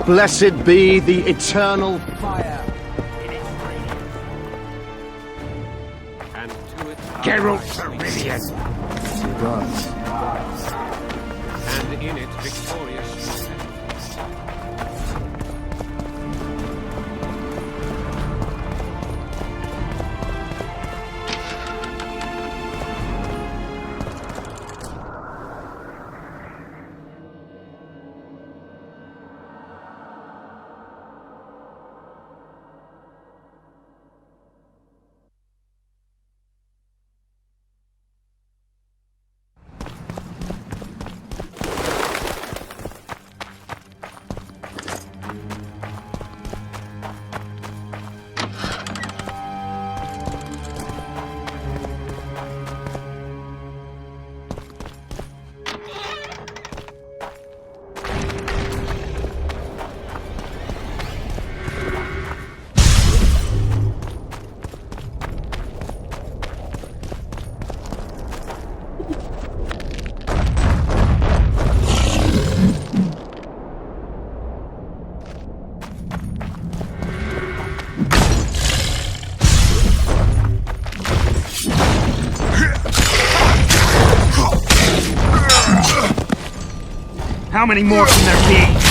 Blessed be the eternal fire. And to it Geralt of Rivia. It does. and in it victorious. How many more can there be?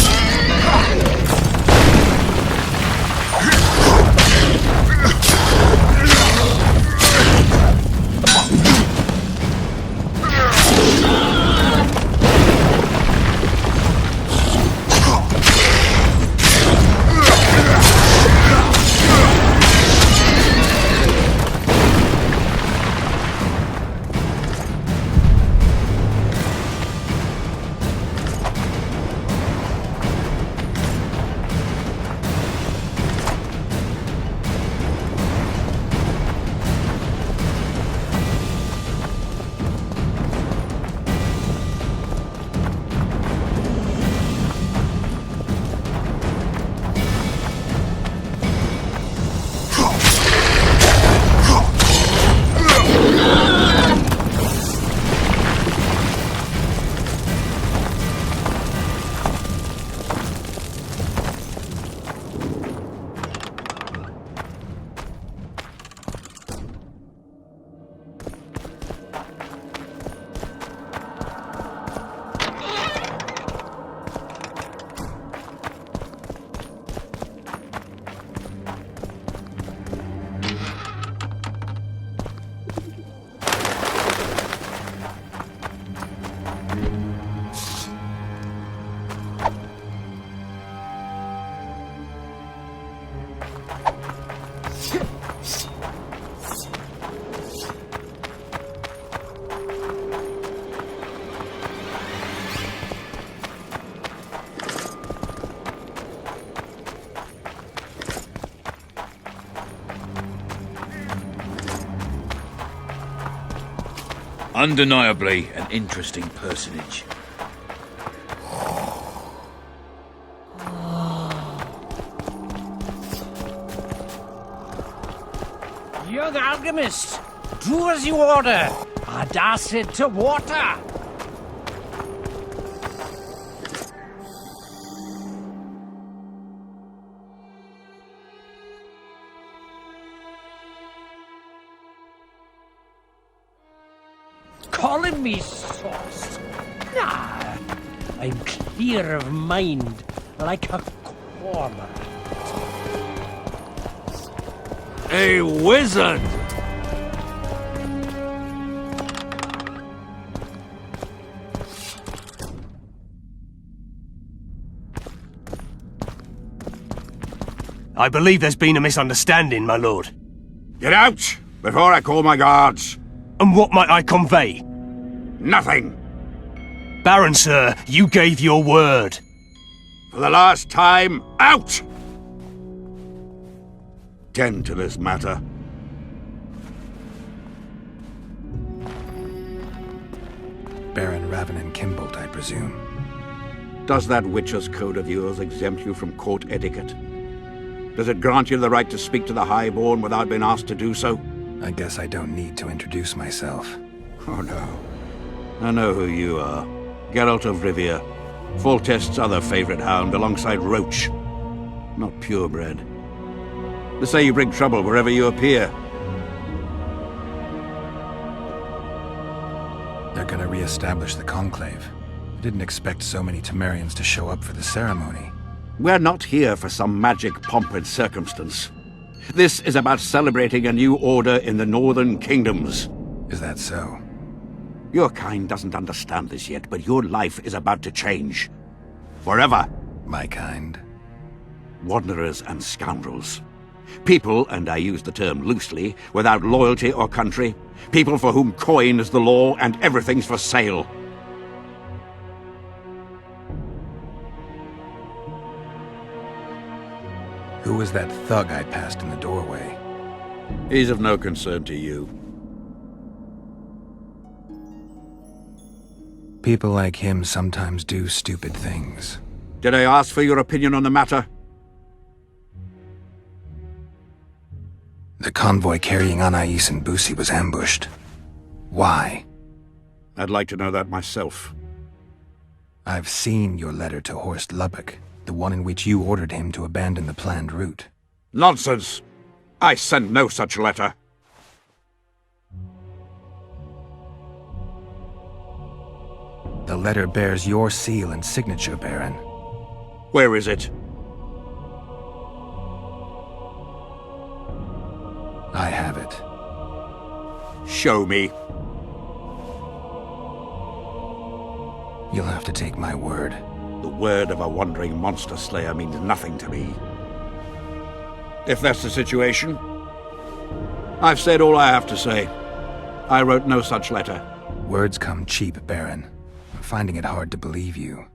Undeniably an interesting personage. Young alchemist, do as you order. Dash it to water. Calling me sauce? Nah, I'm clear of mind, like a cormorant. A wizard! I believe there's been a misunderstanding, my lord. Get out before I call my guards. And what might I convey? Nothing. Baron, sir, you gave your word. For the last time, out! Tend to this matter. Baron Ravenin Kimbolt, I presume. Does that Witcher's code of yours exempt you from court etiquette? Does it grant you the right to speak to the Highborn without being asked to do so? I guess I don't need to introduce myself. Oh no. I know who you are. Geralt of Rivia. Foltest's other favorite hound alongside Roche. Not purebred. They say you bring trouble wherever you appear. They're gonna re-establish the Conclave. I didn't expect so many Temerians to show up for the ceremony. We're not here for some magic pomp and circumstance. This is about celebrating a new order in the Northern Kingdoms. Is that so? Your kind doesn't understand this yet, but your life is about to change. Forever. My kind? Wanderers and scoundrels. People, and I use the term loosely, without loyalty or country. People for whom coin is the law and everything's for sale. Who was that thug I passed in the doorway? He's of no concern to you. People like him sometimes do stupid things. Did I ask for your opinion on the matter? The convoy carrying Anais and Busi was ambushed. Why? I'd like to know that myself. I've seen your letter to Horst Lubbock, the one in which you ordered him to abandon the planned route. Nonsense! I sent no such letter. The letter bears your seal and signature, Baron. Where is it? I have it. Show me. You'll have to take my word. The word of a wandering monster slayer means nothing to me. If that's the situation, I've said all I have to say. I wrote no such letter. Words come cheap, Baron. I'm finding it hard to believe you.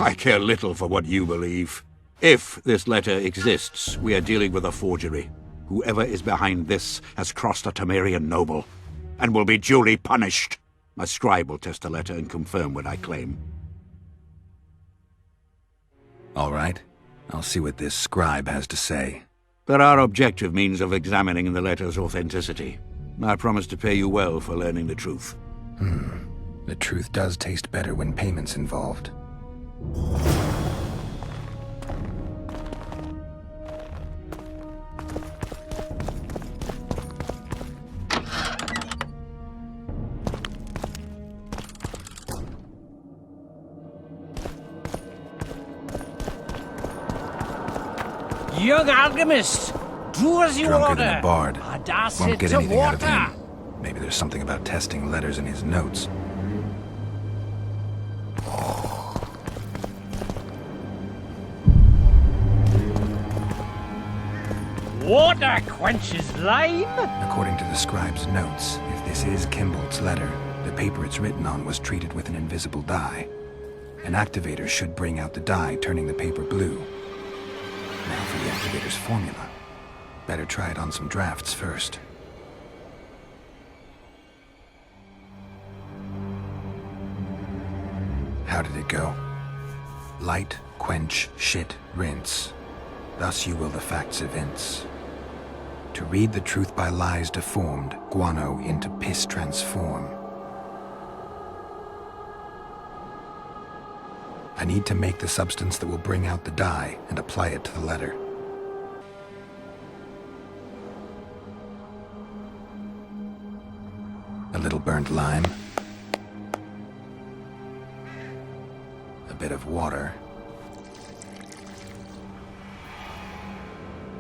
I care little for what you believe. If this letter exists, we are dealing with a forgery. Whoever is behind this has crossed a Temerian noble, and will be duly punished. My scribe will test the letter and confirm what I claim. All right. I'll see what this scribe has to say. There are objective means of examining the letter's authenticity. I promise to pay you well for learning the truth. The truth does taste better when payment's involved. Young alchemist, do as you Drunker order. than a bard. Hadass Won't it get to anything out of water. him. Maybe there's something about testing letters in his notes. Water quenches lime? According to the scribe's notes, if this is Kimbolt's letter, the paper it's written on was treated with an invisible dye. An activator should bring out the dye, turning the paper blue. Now for the activator's formula. Better try it on some drafts first. How did it go? Light, quench, shit, rinse. Thus you will the facts evince. To read the truth by lies deformed, guano into piss transform. I need to make the substance that will bring out the dye and apply it to the letter. A little burnt lime. A bit of water.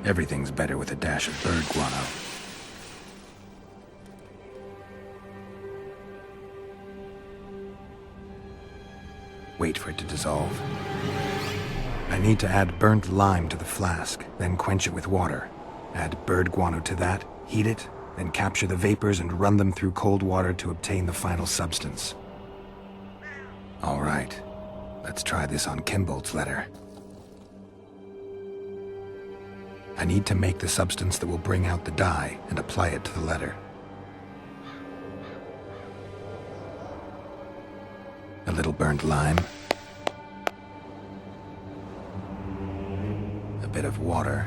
Everything's better with a dash of bird guano. Wait for it to dissolve. I need to add burnt lime to the flask, then quench it with water. Add bird guano to that, heat it, then capture the vapors and run them through cold water to obtain the final substance. All right, let's try this on Kimbolt's letter. I need to make the substance that will bring out the dye and apply it to the letter. A little burnt lime. A bit of water.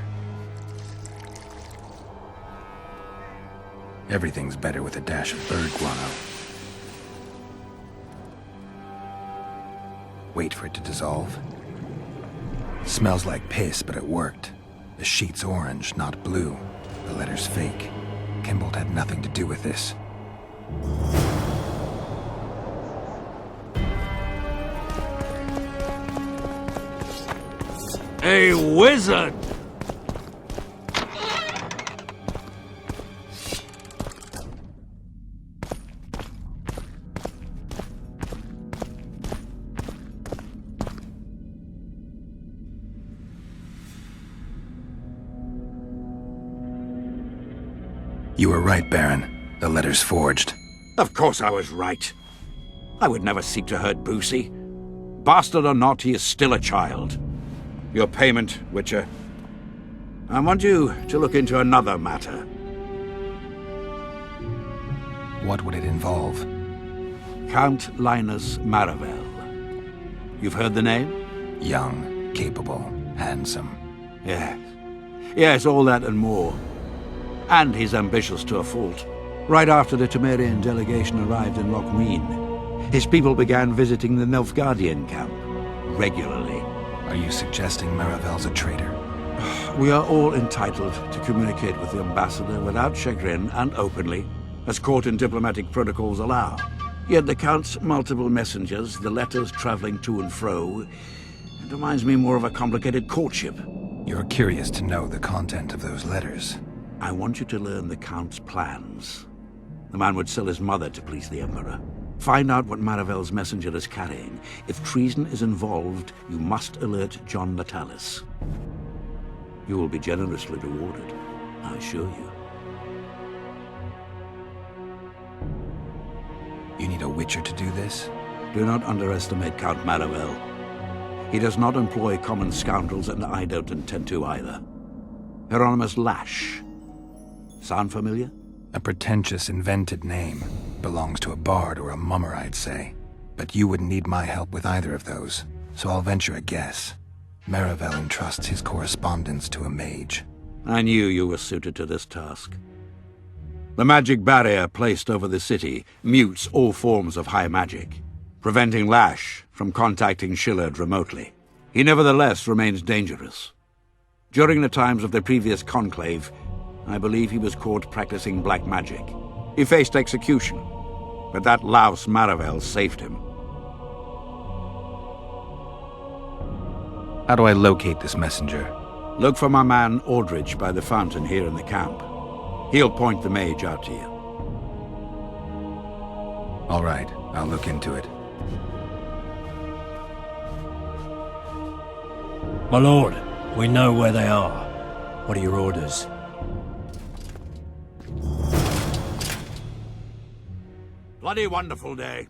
Everything's better with a dash of bird guano. Wait for it to dissolve. Smells like piss, but it worked. The sheet's orange, not blue. The letter's fake. Kimbold had nothing to do with this. A wizard! You were right, Baron. The letter's forged. Of course I was right. I would never seek to hurt Boosie. Bastard or not, he is still a child. Your payment, Witcher. I want you to look into another matter. What would it involve? Count Linus Maravel. You've heard the name? Young, capable, handsome. Yes. Yes, all that and more. And he's ambitious to a fault. Right after the Temerian delegation arrived in Lochween, his people began visiting the Nilfgaardian camp regularly. Are you suggesting Maravel's a traitor? We are all entitled to communicate with the ambassador without chagrin and openly, as court and diplomatic protocols allow. Yet the Count's multiple messengers, the letters traveling to and fro, it reminds me more of a complicated courtship. You're curious to know the content of those letters. I want you to learn the Count's plans. The man would sell his mother to please the Emperor. Find out what Maravel's messenger is carrying. If treason is involved, you must alert John Natalis. You will be generously rewarded, I assure you. You need a Witcher to do this? Do not underestimate Count Maravel. He does not employ common scoundrels, and I don't intend to either. Hieronymus Lash. Sound familiar? A pretentious, invented name. Belongs to a bard or a mummer, I'd say. But you wouldn't need my help with either of those, so I'll venture a guess. Maravel entrusts his correspondence to a mage. I knew you were suited to this task. The magic barrier placed over the city mutes all forms of high magic, preventing Lash from contacting Shillard remotely. He nevertheless remains dangerous. During the times of the previous conclave, I believe he was caught practicing black magic. He faced execution, but that louse Maravel saved him. How do I locate this messenger? Look for my man Aldridge by the fountain here in the camp. He'll point the mage out to you. All right, I'll look into it. My lord, we know where they are. What are your orders? Bloody wonderful day.